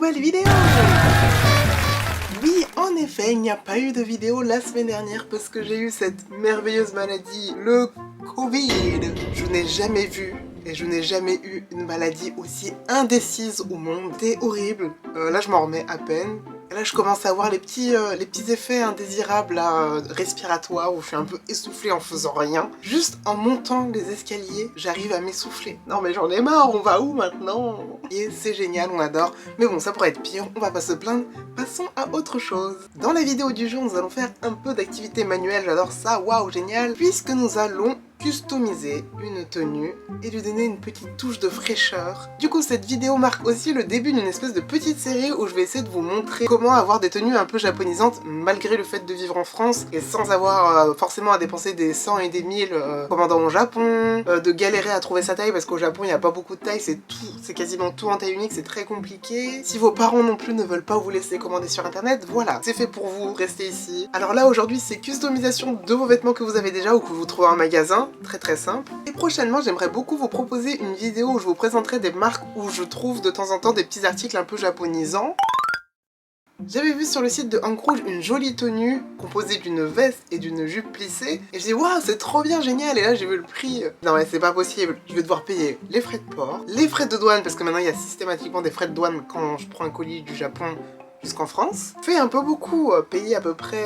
nouvelle vidéo. Oui, en effet, il n'y a pas eu de vidéo la semaine dernière parce que j'ai eu cette merveilleuse maladie, le Covid. Je n'ai jamais vu et je n'ai jamais eu une maladie aussi indécise au monde. C'est horrible. Là, je m'en remets à peine. Et là, je commence à avoir les petits effets indésirables là, respiratoires où je suis un peu essoufflée en faisant rien. Juste en montant les escaliers, j'arrive à m'essouffler. Non mais j'en ai marre, on va où maintenant? Et c'est génial, on adore. Mais bon, ça pourrait être pire, on va pas se plaindre. Passons à autre chose. Dans la vidéo du jour, nous allons faire un peu d'activité manuelle, j'adore ça, waouh, génial. Puisque nous allons customiser une tenue et lui donner une petite touche de fraîcheur. Du coup, cette vidéo marque aussi le début d'une espèce de petite série où je vais essayer de vous montrer comment avoir des tenues un peu japonisantes malgré le fait de vivre en France et sans avoir forcément à dépenser des 100 et des 1000 commandant au Japon, de galérer à trouver sa taille parce qu'au Japon il n'y a pas beaucoup de tailles, c'est quasiment tout en taille unique, c'est très compliqué. Si vos parents non plus ne veulent pas vous laisser commander sur internet, voilà, c'est fait pour vous, restez ici. Alors là aujourd'hui c'est customisation de vos vêtements que vous avez déjà ou que vous trouvez en magasin, très simple. Et prochainement j'aimerais beaucoup vous proposer une vidéo où je vous présenterai des marques où je trouve de temps en temps des petits articles un peu japonisants. J'avais vu sur le site de Hank Rouge une jolie tenue composée d'une veste et d'une jupe plissée et je dis waouh c'est trop bien, génial. Et là j'ai vu le prix, non mais c'est pas possible, je vais devoir payer les frais de port, les frais de douane parce que maintenant il y a systématiquement des frais de douane quand je prends un colis du Japon jusqu'en France. Fait un peu beaucoup, payer à peu près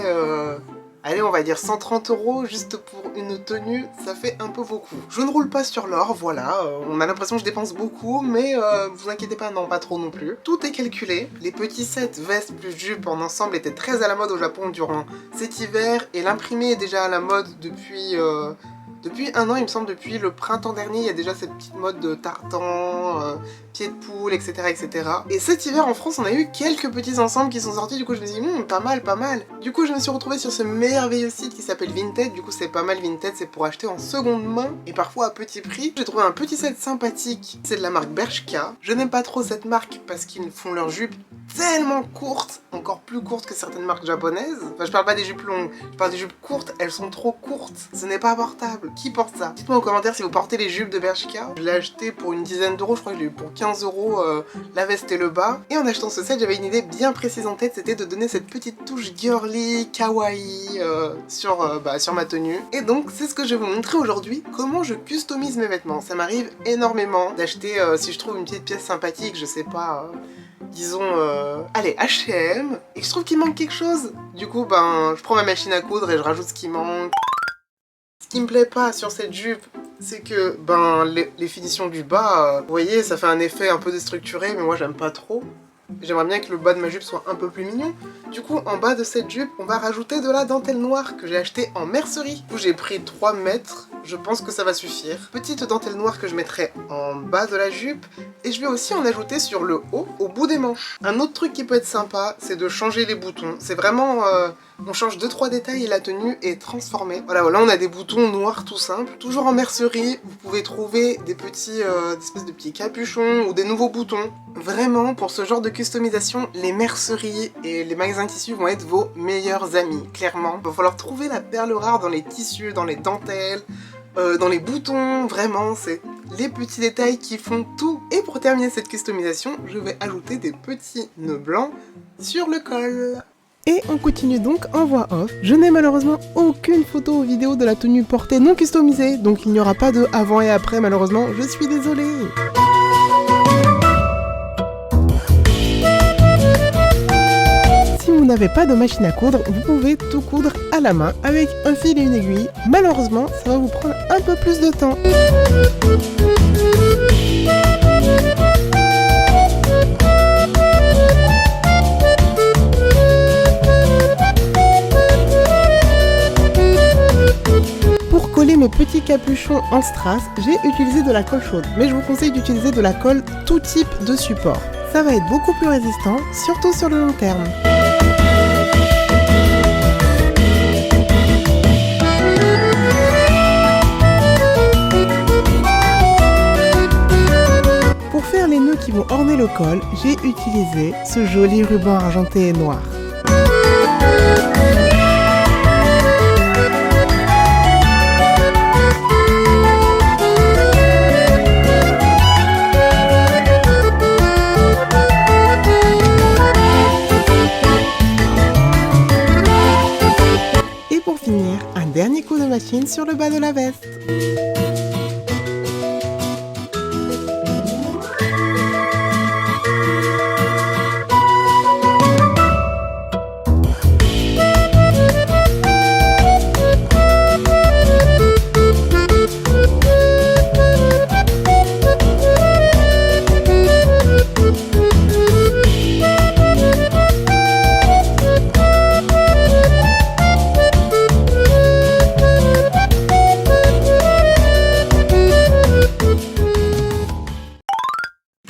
allez, on va dire 130 € juste pour une tenue, ça fait un peu beaucoup. Je ne roule pas sur l'or, voilà, on a l'impression que je dépense beaucoup, mais vous inquiétez pas, non, pas trop non plus. Tout est calculé, les petits sets vestes plus jupe en ensemble étaient très à la mode au Japon durant cet hiver, et l'imprimé est déjà à la mode depuis un an, il me semble, depuis le printemps dernier, il y a déjà cette petite mode de tartan, pied de poule, etc., etc. Et cet hiver en France, on a eu quelques petits ensembles qui sont sortis, du coup je me suis dit, pas mal, pas mal. Du coup je me suis retrouvée sur ce merveilleux site qui s'appelle Vinted, du coup c'est pas mal Vinted, c'est pour acheter en seconde main, et parfois à petit prix. J'ai trouvé un petit set sympathique, c'est de la marque Bershka. Je n'aime pas trop cette marque parce qu'ils font leurs jupes tellement courtes, encore plus courtes que certaines marques japonaises. Enfin je parle pas des jupes longues, je parle des jupes courtes, elles sont trop courtes, ce n'est pas portable. Qui porte ça? Dites-moi en commentaire si vous portez les jupes de Bershka. Je l'ai acheté pour une dizaine d'euros, je crois que je l'ai eu pour 15 € la veste et le bas. Et en achetant ce set, j'avais une idée bien précise en tête, c'était de donner cette petite touche girly, kawaii sur ma tenue. Et donc c'est ce que je vais vous montrer aujourd'hui, comment je customise mes vêtements. Ça m'arrive énormément d'acheter, si je trouve une petite pièce sympathique, je sais pas... disons, allez, H&M, et que je trouve qu'il manque quelque chose. Du coup, je prends ma machine à coudre et je rajoute ce qui manque. Ce qui me plaît pas sur cette jupe, c'est que, les finitions du bas, vous voyez, ça fait un effet un peu déstructuré, mais moi j'aime pas trop. J'aimerais bien que le bas de ma jupe soit un peu plus mignon. Du coup, en bas de cette jupe, on va rajouter de la dentelle noire que j'ai achetée en mercerie. Du coup, j'ai pris 3 mètres, je pense que ça va suffire. Petite dentelle noire que je mettrai en bas de la jupe. Et je vais aussi en ajouter sur le haut, au bout des manches. Un autre truc qui peut être sympa, c'est de changer les boutons. C'est vraiment... on change 2-3 détails et la tenue est transformée. Voilà, là on a des boutons noirs tout simples. Toujours en mercerie, vous pouvez trouver des petits, espèces de petits capuchons ou des nouveaux boutons. Vraiment, pour ce genre de customisation, les merceries et les magasins de tissus vont être vos meilleurs amis, clairement. Il va falloir trouver la perle rare dans les tissus, dans les dentelles, dans les boutons, vraiment, c'est les petits détails qui font tout. Et pour terminer cette customisation, je vais ajouter des petits nœuds blancs sur le col. Et on continue donc en voix off. Je n'ai malheureusement aucune photo ou vidéo de la tenue portée non customisée, donc il n'y aura pas de avant et après malheureusement, je suis désolée. Si vous n'avez pas de machine à coudre, vous pouvez tout coudre à la main avec un fil et une aiguille. Malheureusement, ça va vous prendre un peu plus de temps. Pour coller mes petits capuchons en strass, j'ai utilisé de la colle chaude, mais je vous conseille d'utiliser de la colle tout type de support. Ça va être beaucoup plus résistant, surtout sur le long terme. Pour faire les nœuds qui vont orner le col, j'ai utilisé ce joli ruban argenté et noir. machine sur le bas de la veste.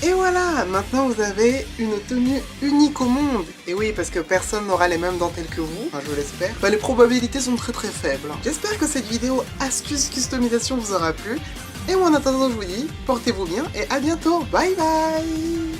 Et voilà, maintenant vous avez une tenue unique au monde. Et oui, parce que personne n'aura les mêmes dentelles que vous, enfin je l'espère. Bah, les probabilités sont très faibles. J'espère que cette vidéo astuce customisation vous aura plu. Et moi en attendant je vous dis, portez-vous bien et à bientôt. Bye bye.